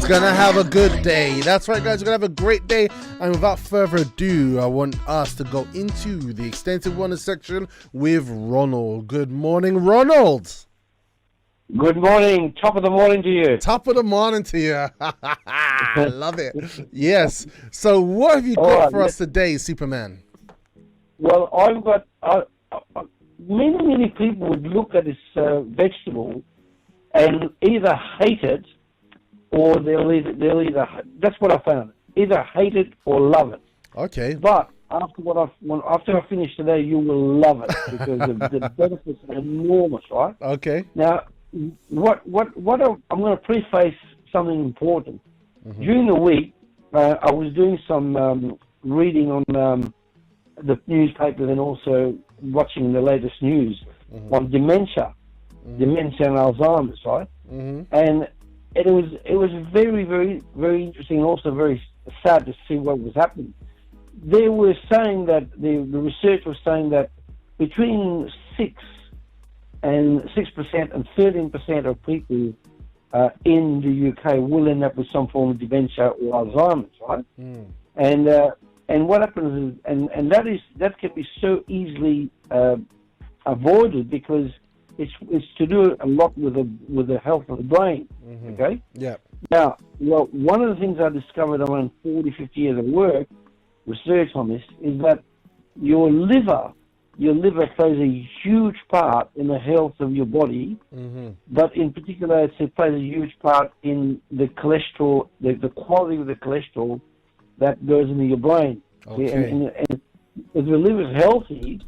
Gonna have a good day. That's right, guys, we're gonna have a great day. And without further ado, I want us to go into the extensive wellness section with Ronald. Good morning, Ronald. Good morning. Top of the morning to you. Top of the morning to you. I love it. Yes. So what have you got for us today, Superman? Well, I've got many people would look at this vegetable and either hate it, or they'll either that's what I found, either hate it or love it. Okay. But after I finish today, you will love it because the benefits are enormous, right? Okay. Now, what I'm going to preface something important. Mm-hmm. During the week, I was doing some reading on the newspapers and also watching the latest news on dementia, dementia and Alzheimer's, right? Mm-hmm. And it was very, very, very interesting and also very sad to see what was happening. They were saying that the research was saying that between 6% and 13% of people in the UK will end up with some form of dementia or Alzheimer's, right? Mm. And what happens is, and that can be so easily avoided because it's to do a lot with the health of the brain. Mm-hmm. Okay. Yeah. Now, well, one of the things I discovered around 40, 50 years of work, research on this, is that your liver plays a huge part in the health of your body, but in particular, it plays a huge part in the cholesterol, the quality of the cholesterol that goes into your brain. Okay. And if the liver is healthy,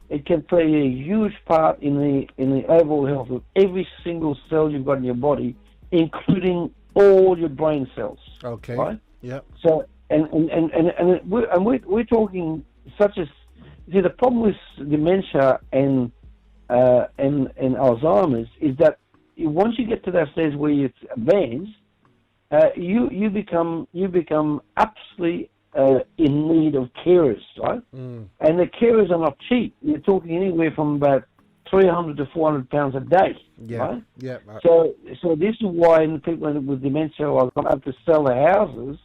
it can play a huge part in the overall health of every single cell you've got in your body, including all your brain cells. Okay. Right. Yeah. So we're talking such as, see, the problem with dementia and Alzheimer's is that once you get to that stage where it's advanced, you become absolutely in need of carers, right? Mm. And the carers are not cheap. You're talking anywhere from about 300 to 400 pounds a day, right? Yeah. So this is why people with dementia are going to have to sell their houses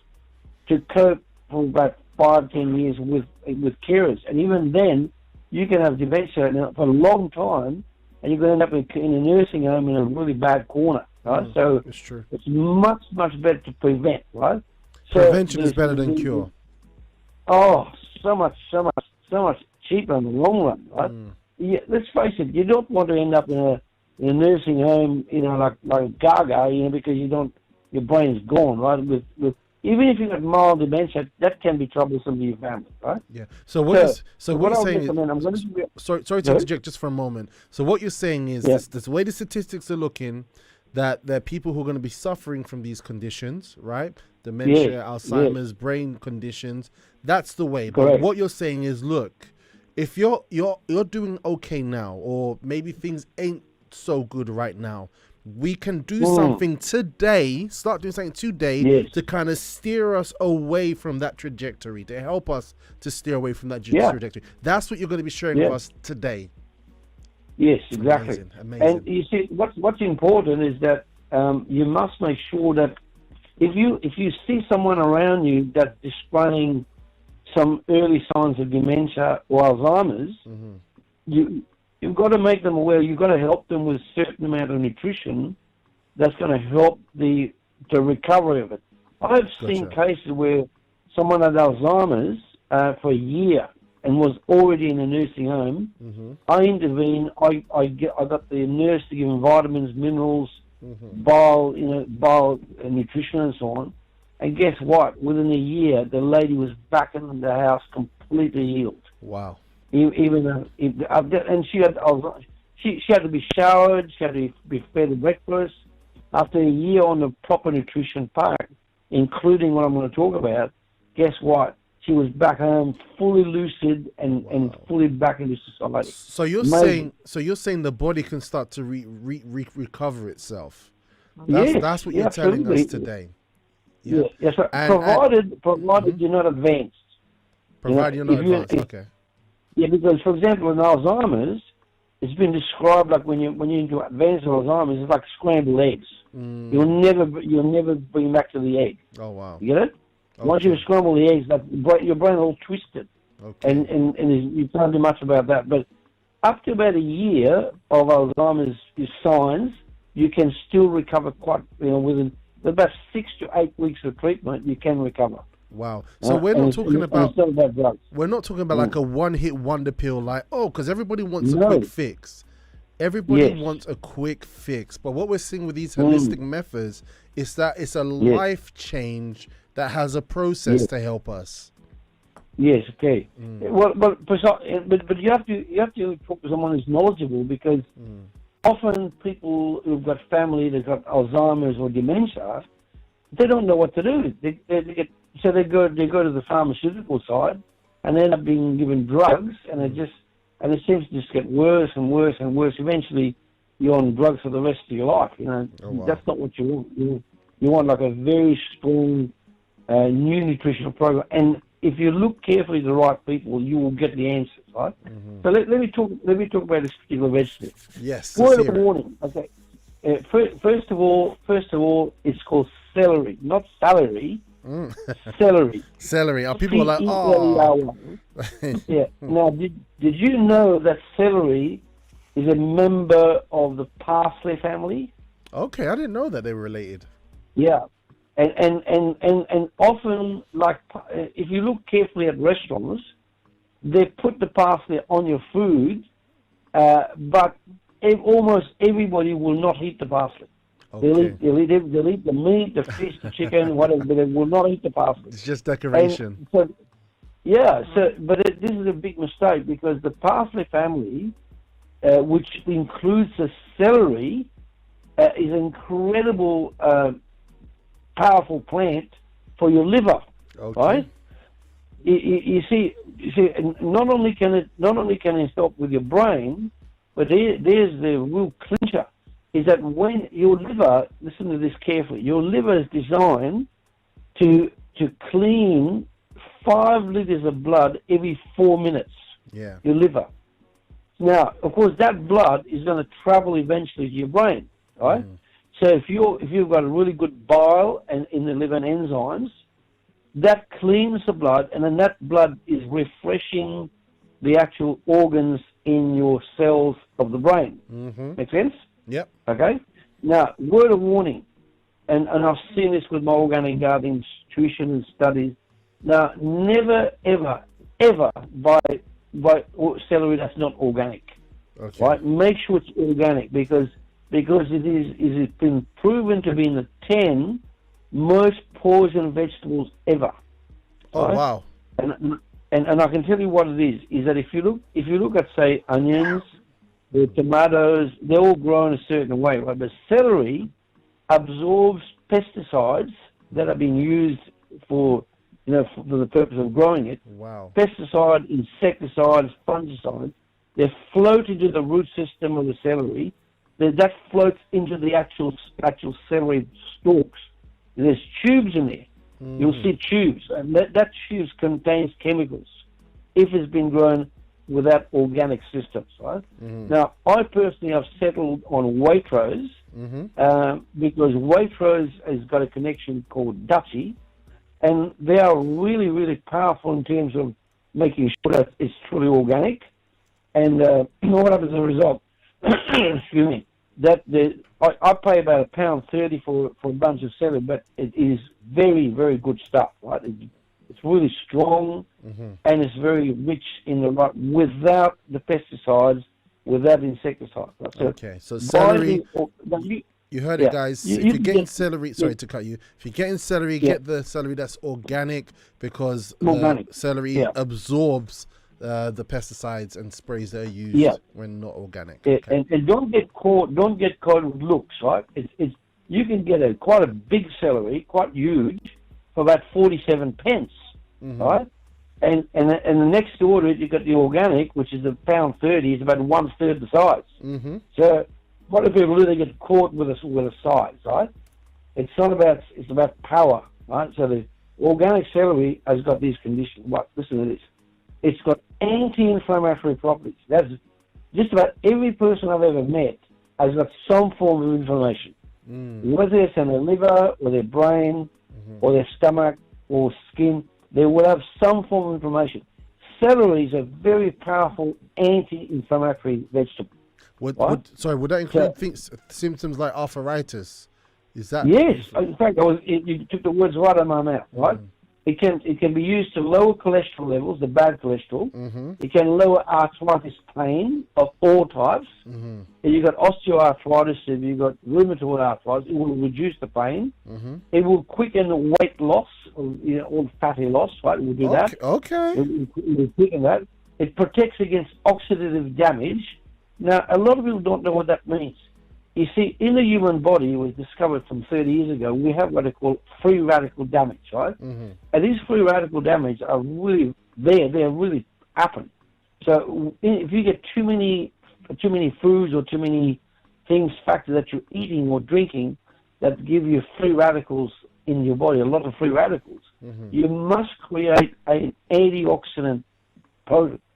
to cope for about 5-10 years with carers. And even then, you can have dementia for a long time, and you're going to end up in a nursing home in a really bad corner, right? So it's true. It's much better to prevent, right? So prevention is better than cure. Oh, so much cheaper in the long run, right? Mm. Yeah, let's face it, you don't want to end up in a nursing home, like Gaga, because your brain's gone, right? With even if you've got mild dementia, that can be troublesome to your family, right? Yeah. So what you're saying is, sorry to interject just for a moment. So what you're saying is, this the way the statistics are looking, that there are people who are going to be suffering from these conditions, right? Dementia, Alzheimer's, brain conditions. That's the way. Correct. But what you're saying is, look, if you're doing okay now, or maybe things ain't so good right now, we can do something today, start doing something today to kind of steer us away from that trajectory, to help us to steer away from that trajectory. That's what you're going to be sharing with us today. Yes, exactly. Amazing. And you see, what's important is that you must make sure that if you see someone around you that's displaying some early signs of dementia or Alzheimer's, you've got to make them aware. You've got to help them with a certain amount of nutrition that's going to help the recovery of it. I've seen cases where someone had Alzheimer's for a year and was already in a nursing home. Mm-hmm. I intervened. I got the nurse to give him vitamins, minerals, bile nutrition and so on. And guess what? Within a year, the lady was back in the house completely healed. Wow. And she had to be showered. She had to be fed a breakfast. After a year on the proper nutrition part, including what I'm going to talk about, guess what? She was back home, fully lucid and fully back into society. So you're saying the body can start to recover itself. That's what you're telling us today. Yeah. Yes, provided you're not advanced. Provided you're not advanced. Okay. Yeah, because for example, in Alzheimer's, it's been described like when you're into advanced Alzheimer's, it's like scrambled eggs. You'll never bring back to the egg. Oh wow! You get it? Okay. Once you scramble the eggs, like your brain all twisted, and you can't do much about that. But up to about a year of Alzheimer's signs, you can still recover quite. Within about 6 to 8 weeks of treatment, you can recover. Wow. So we're not talking about like a one-hit wonder pill, because everybody wants a quick fix. Everybody wants a quick fix. But what we're seeing with these holistic methods is that it's a life change that has a process to help us. Yes, okay. Well, but you have to talk to someone who's knowledgeable, because often people who've got family that's got Alzheimer's or dementia, they don't know what to do. So they go to the pharmaceutical side and end up being given drugs, and it seems to just get worse and worse and worse. Eventually, you're on drugs for the rest of your life. That's not what you want. You want like a very strong new nutritional program, and if you look carefully at the right people, you will get the answers, right? So let me talk about this particular vegetable. Yes. Word of warning. Okay. First of all, it's called celery, not celery. Celery. Celery. People are like, oh. Yeah. Now, did you know that celery is a member of the parsley family? Okay, I didn't know that they were related. Yeah. And often, like, if you look carefully at restaurants, they put the parsley on your food, but almost everybody will not eat the parsley. Okay. They'll eat the meat, the fish, the chicken, whatever, but they will not eat the parsley. It's just decoration. But this is a big mistake, because the parsley family, which includes the celery, is an incredible powerful plant for your liver, right? You see, not only can it help with your brain, but there's the real clincher, is that when your liver, listen to this carefully, your liver is designed to clean 5 liters of blood every 4 minutes. Yeah. Your liver. Now, of course, that blood is going to travel eventually to your brain, right? So if you've got a really good bile and in the liver and enzymes, that cleans the blood, and then that blood is refreshing the actual organs in your cells of the brain. Make sense? Yep. Okay. Now, word of warning, and I've seen this with my organic gardening tuition and studies. Now, never ever buy celery that's not organic. Okay. Right? Make sure it's organic, because it's been proven to be in the 10 most poison vegetables ever. Oh, right? Wow. And I can tell you what it is that if you look at, say, onions, the tomatoes, they're all grown a certain way, right? But celery absorbs pesticides that are being used for the purpose of growing it. Wow. Pesticide, insecticides, fungicides, they float into the root system of the celery. That floats into the actual celery stalks. There's tubes in there. You'll see tubes, and that tubes contains chemicals if it's been grown without organic systems, right? Now, I personally have settled on Waitrose, because Waitrose has got a connection called Dutchy, and they are really, really powerful in terms of making sure that it's truly organic. And what happens as a result? Excuse me. I pay about £1.30 for a bunch of celery, but it is very, very good stuff, right? It's really strong, and it's very rich in the right, without the pesticides, without insecticides. Right? Okay, so celery. You heard it, guys. If you're getting celery, sorry to cut you. If you're getting celery, get the celery that's organic, because celery absorbs the pesticides and sprays that are used Yeah. when not organic. Yeah, Okay. and don't get caught with looks, right? It's you can get quite a big celery, quite huge, for about 47 pence, right? And the next to order, you got the organic, which is £1.30, is about 1/3 the size. So what do people do? They get caught with a size, right? It's not about, it's about power, right? So the organic celery has got these conditions. What? Listen to this. It's got anti-inflammatory properties. That's just about every person I've ever met has got some form of inflammation. Whether it's in their liver or their brain or their stomach or skin, they will have some form of inflammation. Celery is a very powerful anti-inflammatory vegetable. Would that include symptoms like arthritis? Is that? Yes. In fact, you took the words right out of my mouth, right? It can be used to lower cholesterol levels, the bad cholesterol. It can lower arthritis pain of all types. If you've got osteoarthritis, if you've got rheumatoid arthritis, it will reduce the pain. It will quicken the weight loss, or fatty loss, right? It will do that. Okay. It will quicken that. It protects against oxidative damage. Now, a lot of people don't know what that means. You see, in the human body, it was discovered some 30 years ago, we have what they call free radical damage, right? And these free radical damage are really there. They're really happen. So if you get too many foods or too many factors that you're eating or drinking that give you free radicals in your body, a lot of free radicals, you must create an antioxidant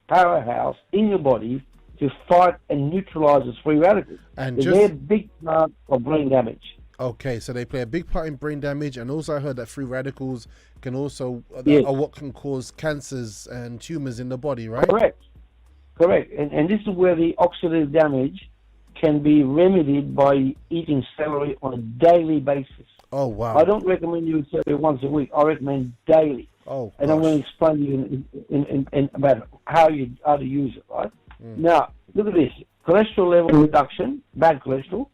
powerhouse in your body to fight and neutralize those free radicals. And they're a big part of brain damage. Okay, so they play a big part in brain damage, and also I heard that free radicals can also are what can cause cancers and tumors in the body, right? Correct. And this is where the oxidative damage can be remedied by eating celery on a daily basis. Oh, wow. I don't recommend you eat celery once a week. I recommend daily. Oh, and I'm going to explain to you in about how to use it, right? Now, look at this. Cholesterol level reduction, bad cholesterol,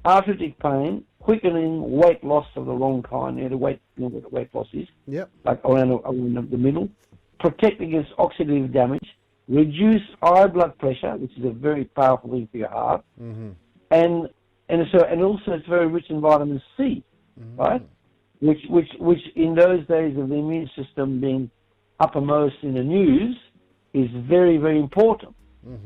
arthritic pain, quickening weight loss of the wrong kind, the weight loss is, like around the middle, protect against oxidative damage, reduce high blood pressure, which is a very powerful thing for your heart, and also it's very rich in vitamin C, right? Which in those days of the immune system being uppermost in the news is very, very important.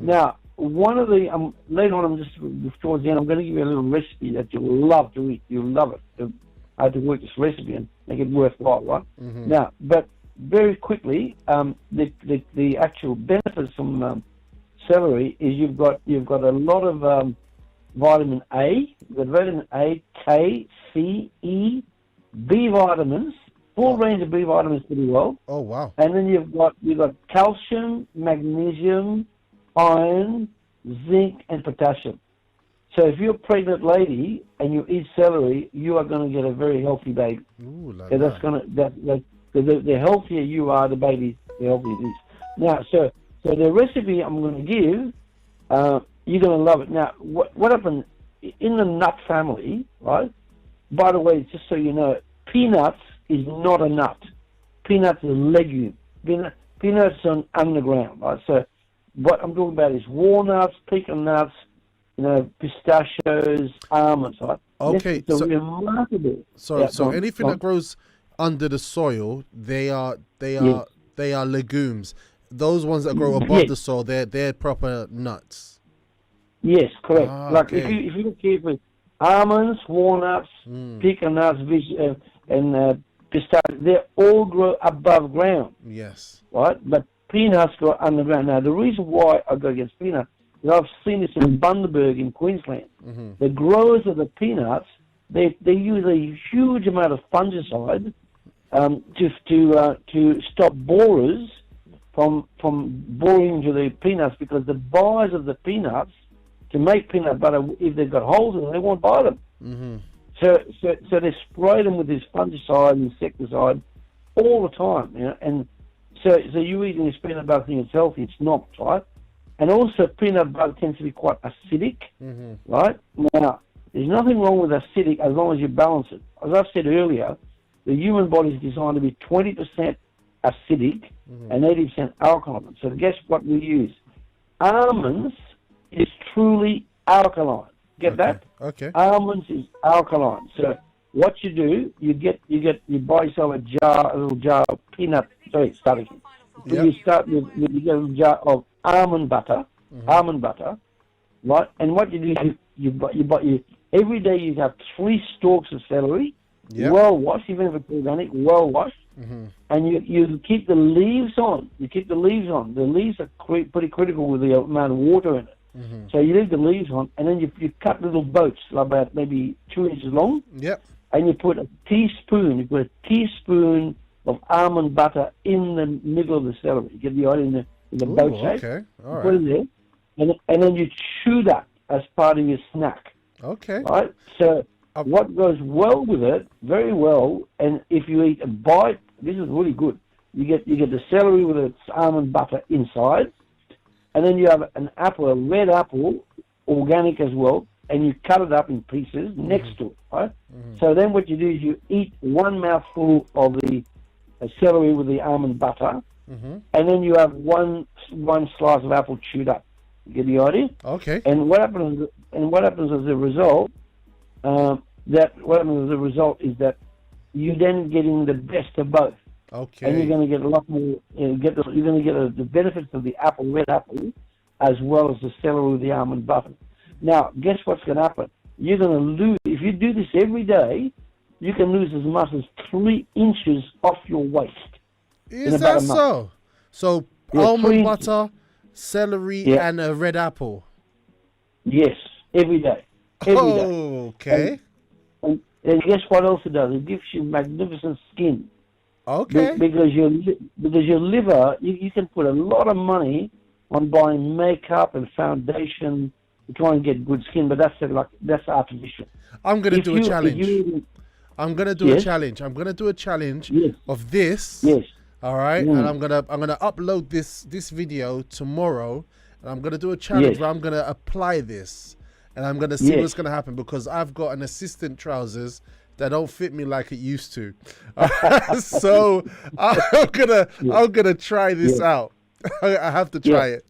Now, one of the later on, I'm just towards the end, I'm going to give you a little recipe that you'll love to eat. You'll love it. I had to work this recipe and make it worthwhile, right? Now, but very quickly, the actual benefits from celery is you've got a lot of vitamin A. You've got vitamin A, K, C, E, B vitamins. Full range of B vitamins pretty well. Oh, wow. And then you've got calcium, magnesium, iron, zinc, and potassium. So if you're a pregnant lady and you eat celery, you are going to get a very healthy baby. Ooh, so that's going to the healthier you are, the baby, the healthier it is. Now, so the recipe I'm going to give, you're going to love it. Now, what happened in the nut family, right? By the way, just so you know, peanuts is not a nut. Peanuts is a legume. Peanuts are underground, right? So what I'm talking about is walnuts, pecan nuts, pistachios, almonds, right? Okay, so remarkable. So anything that grows under the soil, they are legumes. Those ones that grow above the soil, they're proper nuts. Yes, correct. Like if you look carefully, almonds, walnuts, pecan nuts, and pistachios, they all grow above ground. Yes. Right? But peanuts grow underground. Now, the reason why I go against peanuts is I've seen this in Bundaberg in Queensland. The growers of the peanuts, they use a huge amount of fungicide to stop borers from boring into the peanuts, because the buyers of the peanuts, to make peanut butter, if they've got holes in them, they won't buy them. So they spray them with this fungicide and insecticide all the time, and so you eating this peanut butter thing, it's healthy, it's not, right? And also peanut butter tends to be quite acidic, right? Now, there's nothing wrong with acidic as long as you balance it. As I've said earlier, the human body is designed to be 20% acidic and 80% alkaline. So guess what we use? Almonds is truly alkaline. Get that? Okay. Almonds is alkaline. So what you do, you buy yourself a little jar of peanut. Sorry, start again. Yep. You start with you get a little jar of almond butter, right? And what you do, you every day you have 3 stalks of celery, well washed, even if it's organic, well washed, and you keep the leaves on. You keep the leaves on. The leaves are pretty critical with the amount of water in it. So you leave the leaves on, and then you cut little boats, like about maybe 2 inches long. Yep. And you put a teaspoon. You put a teaspoon of almond butter in the middle of the celery. You get the idea in the boat shape. Okay. All right. Put it there, and then you chew that as part of your snack. Okay. Right. So what goes well with it, very well, and if you eat a bite, this is really good. You get the celery with its almond butter inside, and then you have an apple, a red apple, organic as well, and you cut it up in pieces next to it, right? So then what you do is you eat one mouthful of the celery with the almond butter, and then you have one slice of apple chewed up. You get the idea? Okay. And what happens as a result? Is that you're then getting the best of both. Okay. And you're going to get a lot more. You're going to get the benefits of the red apple, as well as the celery with the almond butter. Now, guess what's going to happen? You're going to lose, if you do this every day, you can lose as much as 3 inches off your waist. Is that so? So, almond butter, celery, and a red apple? Yes, every day. Every day. Okay. And guess what else it does? It gives you magnificent skin. Okay. Because your liver, you can put a lot of money on buying makeup and foundation to try and get good skin, but that's artificial. I'm gonna do a challenge. I'm gonna do a challenge. I'm gonna do a challenge of this. Yes. All right, and I'm gonna upload this video tomorrow, and I'm gonna do a challenge where I'm gonna apply this, and I'm gonna see what's gonna happen, because I've got an assistant trousers that don't fit me like it used to. So I'm gonna try this out. I have to try it.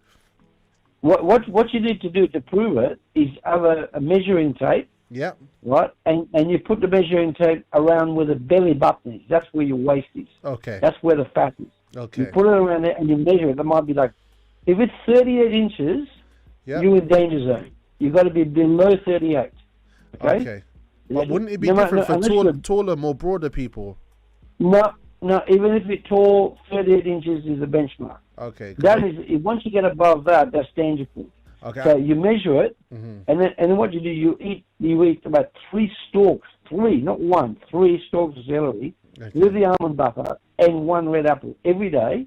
What you need to do to prove it is have a measuring tape. Yeah. Right, and you put the measuring tape around where the belly button is. That's where your waist is. Okay. That's where the fat is. Okay. You put it around there and you measure it. It might be like, if it's 38 inches, you're in danger zone. You've got to be below 38. Okay. But wouldn't it be different for taller, more broader people? No. Even if you're tall, 38 inches is the benchmark. Okay. That is, once you get above that, that's dangerous. Okay. So you measure it, and then what you do, you eat about 3 stalks, 3, not 1, 3 stalks of celery with the almond butter and 1 red apple every day,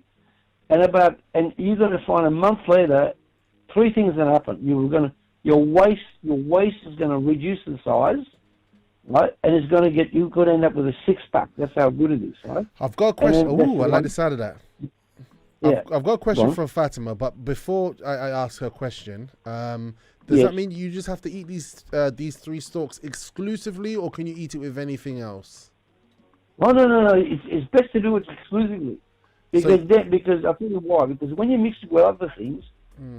and you're going to find a month later, 3 things going to happen. Your waist is going to reduce in size, right? And it's going to you could end up with a 6-pack. That's how good it is, right? I've got a question. I like the sound of that. Yeah. I've got a question from Fatima, but before I ask her question, does that mean you just have to eat these 3 stalks exclusively, or can you eat it with anything else? Oh, no. It's best to do it exclusively. Because I'll tell you why. Because when you mix it with other things,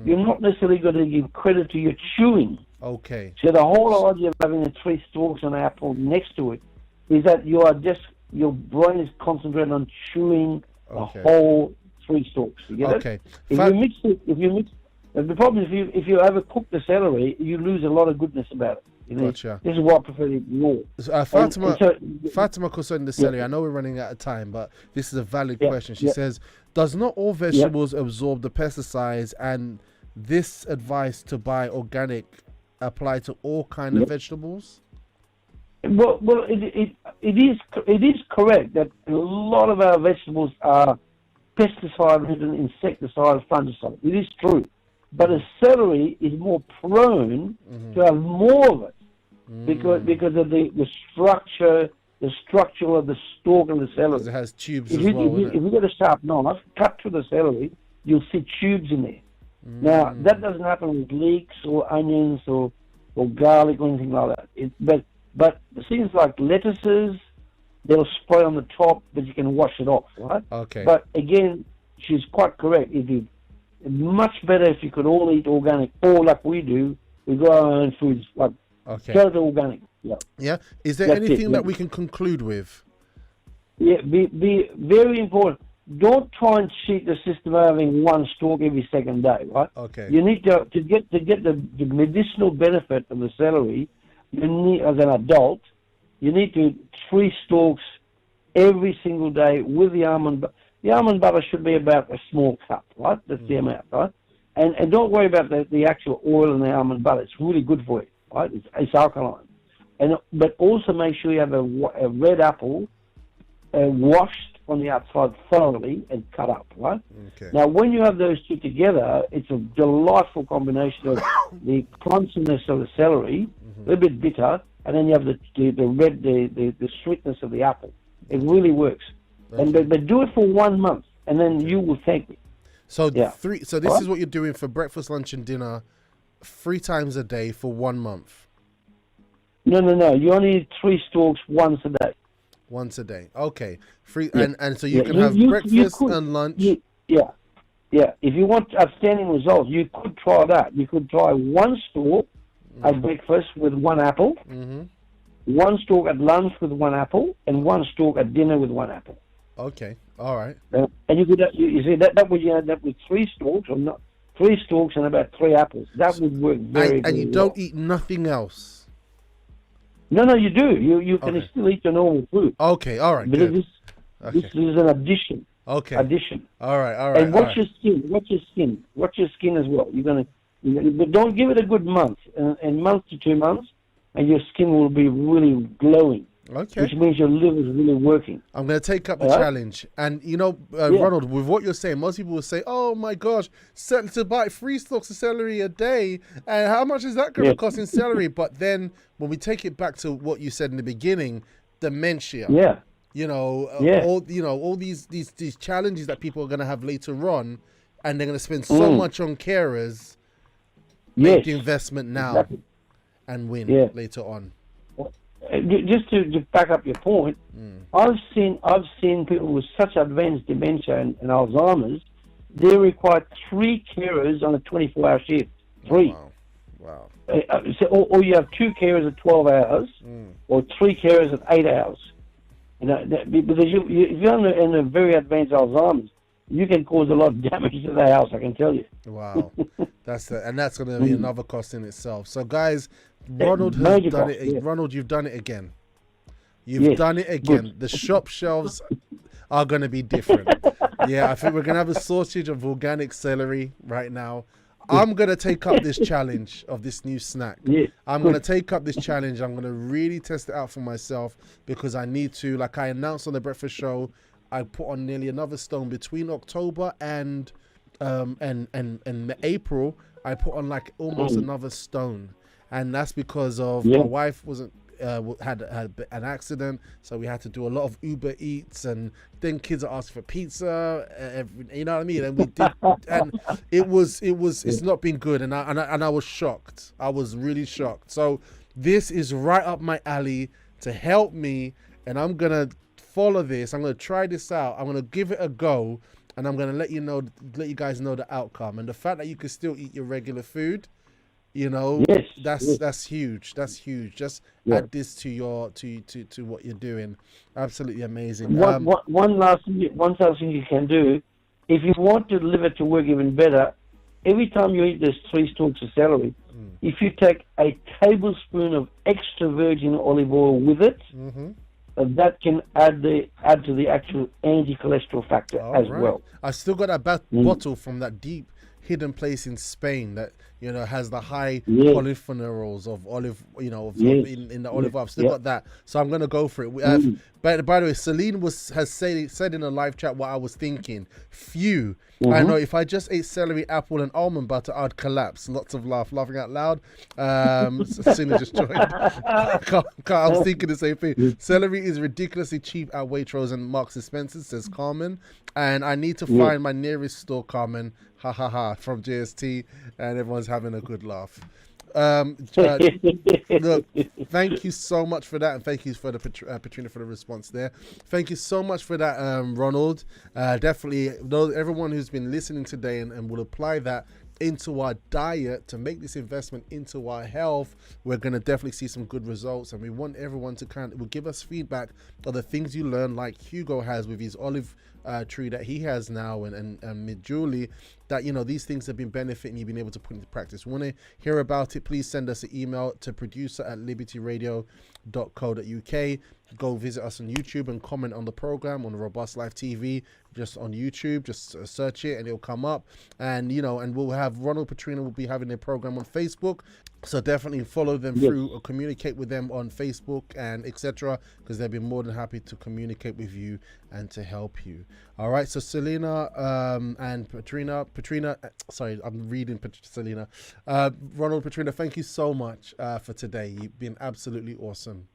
you're not necessarily going to give credit to your chewing. Okay. So the whole idea of having the 3 stalks and an apple next to it is that your brain is concentrated on chewing the whole 3 stalks. You get it? If you mix, the problem is if you overcook the celery, you lose a lot of goodness about it. Gotcha. This is why I prefer it raw. Fatima concerning the celery, I know we're running out of time, but this is a valid question. She says, does not all vegetables absorb the pesticides, and this advice to buy organic apply to all kind of vegetables? Well, it is correct that a lot of our vegetables are pesticide-ridden, insecticide, fungicide. It is true. But a celery is more prone to have more of it because of the structure of the stalk of the celery. Because it has tubes as well. If you get a sharp knife, cut through the celery, you'll see tubes in there. Now, that doesn't happen with leeks or onions or garlic or anything like that. But things like lettuces, they'll spray on the top, but you can wash it off, right? Okay. But again, she's quite correct. Much better if you could all eat organic, or like we do, we grow our own foods, like totally organic. Yeah. Yeah. Is there anything that we can conclude with? Yeah. Be very important. Don't try and cheat the system by having one stalk every second day, right? Okay. You need to get the medicinal benefit of the celery. You need, as an adult, you need 3 stalks every single day with the almond. The almond butter should be about a small cup, right? That's the amount, right? And don't worry about the actual oil in the almond butter. It's really good for you, right? It's alkaline. But also make sure you have a red apple washed on the outside thoroughly and cut up, right? Okay. Now, when you have those two together, it's a delightful combination of the crunchiness of the celery, a little bit bitter, and then you have the red, the sweetness of the apple. It really works. Okay. But do it for 1 month, and then you will thank me. So So this is what you're doing for breakfast, lunch, and dinner, 3 times a day for 1 month. No. You only need 3 stalks once a day. Once a day. Okay. And so you can have breakfast and lunch. Yeah. If you want outstanding results, you could try that. You could try 1 stalk at breakfast with 1 apple, 1 stalk at lunch with 1 apple, and 1 stalk at dinner with 1 apple. Okay. All right. And you could you see that would you end up with 3 stalks, or not 3 stalks and about 3 apples. That would work very. And you don't eat nothing else. No, you do. You can still eat your normal food. Okay, all right, but good. This is an addition. Okay. Addition. All right. And watch your skin. Watch your skin as well. But don't give it a good month, and month to 2 months, and your skin will be really glowing. Okay. Which means your liver is really working. I'm going to take up the challenge. And, Ronald, with what you're saying, most people will say, oh, my gosh, to buy 3 stalks of celery a day, and how much is that going to cost in celery? But then when we take it back to what you said in the beginning, dementia. Yeah. All these challenges that people are going to have later on, and they're going to spend so much on carers, make the investment now and win later on. Just to back up your point, I've seen people with such advanced dementia and Alzheimer's, they require 3 carers on a 24-hour shift. 3. Wow. Or you have 2 carers at 12 hours, or 3 carers at 8 hours. Because if you're in a very advanced Alzheimer's, you can cause a lot of damage to the house, I can tell you. Wow. That's going to be another cost in itself. So, guys, Ronald has done it. Yeah. Ronald, you've done it again. You've done it again. Good. The shop shelves are going to be different. I think we're going to have a shortage of organic celery right now. I'm going to take up this challenge of this new snack. I'm going to take up this challenge. I'm going to really test it out for myself, because I need to, like I announced on the breakfast show, I put on nearly another stone between October and April. I put on like almost another stone, and that's because of my wife had an accident, so we had to do a lot of Uber Eats, and then kids are asking for pizza. You know what I mean? And we did, and it's not been good, and I was shocked. I was really shocked. So this is right up my alley to help me, and I'm gonna follow this. I'm going to try this out. I'm going to give it a go, and I'm going to let you guys know the outcome. And the fact that you can still eat your regular food, that's huge. That's huge. Just add this to your to what you're doing. Absolutely amazing. One last thing you can do, if you want the liver to work even better, every time you eat those 3 stalks of celery, if you take a tablespoon of extra virgin olive oil with it, that can add to the actual anti-cholesterol factor well. I still got that bottle from that deep hidden place in Spain that has the high polyphenols of olive, in the olive oil. I've still got that, so I'm gonna go for it. By the way, Celine has said in a live chat what I was thinking. I know if I just ate celery, apple, and almond butter, I'd collapse. Lots of laughing out loud. Celine just joined. I was thinking the same thing. Celery is ridiculously cheap at Waitrose and Marks and Spencer, says Carmen, and I need to find my nearest store, Carmen. Ha ha ha, from JST, and everyone's having a good laugh. Look, thank you so much for that, and thank you for the Petrina for the response there. Thank you so much for that, Ronald. Definitely, everyone who's been listening today and will apply that into our diet to make this investment into our health, we're going to definitely see some good results. And we want everyone to will give us feedback of the things you learn, like Hugo has with his olive tree that he has now, and Julie, that these things have been benefiting you've been able to put into practice. Want to hear about it? Please send us an email to producer@libertyradio.co.uk. Go visit us on YouTube and comment on the program on Robust Life TV. Just on YouTube, just search it and it'll come up. And and we'll have Ronald Petrina will be having a program on Facebook. So definitely follow them through or communicate with them on Facebook and etc. because they'll be more than happy to communicate with you and to help you. All right. So Selena and Petrina. Sorry, I'm reading Selena. Ronald, Petrina, thank you so much for today. You've been absolutely awesome.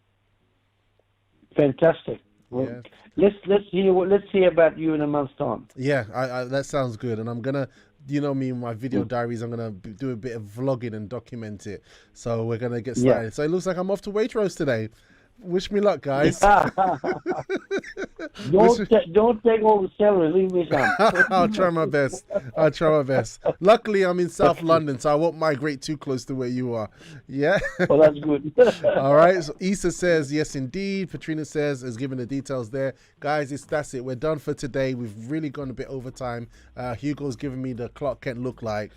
Fantastic. Well, yeah. Let's hear about you in a month's time. Yeah, I that sounds good. And I'm gonna, me in my video diaries, I'm gonna do a bit of vlogging and document it. So we're gonna get started. So it looks like I'm off to Waitrose today. Wish me luck, guys. Don't take all the celery. Leave me some. I'll try my best. Luckily, I'm in South London, so I won't migrate too close to where you are. Yeah. Well, that's good. All right. So Issa says, yes, indeed. Petrina says, has given the details there. Guys, that's it. We're done for today. We've really gone a bit over time. Hugo's giving me the Clark Kent look like.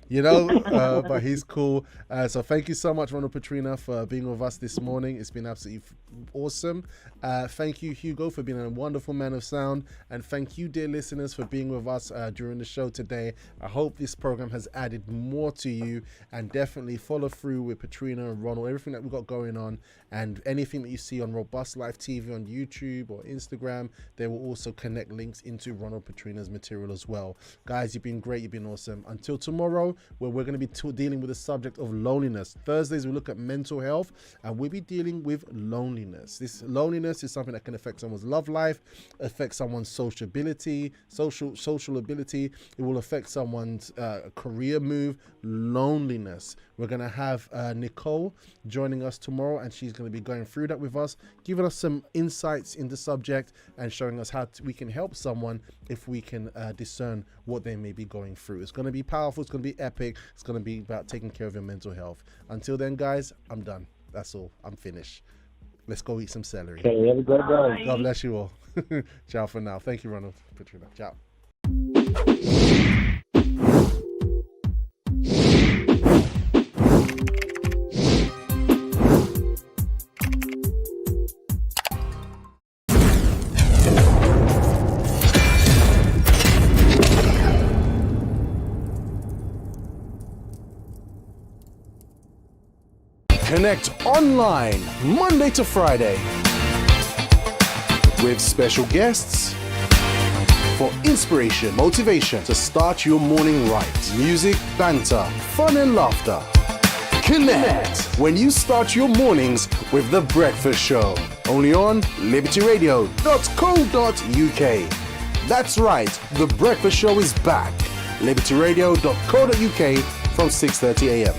But he's cool. So thank you so much, Ronald Petrina, for being with us this morning. It's been absolutely awesome. Thank you, Hugo, for being a wonderful man of sound. And thank you, dear listeners, for being with us during the show today. I hope this program has added more to you, and definitely follow through with Petrina and Ronald, everything that we've got going on, and anything that you see on Robust Life TV on YouTube or Instagram, they will also connect links into Ronald Petrina's material as well. Guys, you've been great. You've been awesome. Until tomorrow, where we're going to be dealing with the subject of loneliness. Thursdays, we look at mental health, and we'll be dealing with loneliness. This loneliness is something that can affect someone's love life, affect someone's social ability. It will affect someone's career move. Loneliness. We're going to have Nicole joining us tomorrow, and she's going to be going through that with us, giving us some insights in the subject and showing us how we can help someone if we can discern what they may be going through. It's going to be powerful. It's going to be epic. It's going to be about taking care of your mental health. Until then, guys, I'm done. That's all. I'm finished. Let's go eat some celery. Okay, have a good day. God bless you all. Ciao for now. Thank you, Ronald Petrina. Ciao. Connect online Monday to Friday with special guests for inspiration, motivation to start your morning right. Music, banter, fun and laughter. Connect when you start your mornings with The Breakfast Show. Only on libertyradio.co.uk. That's right, The Breakfast Show is back. libertyradio.co.uk from 6:30 a.m.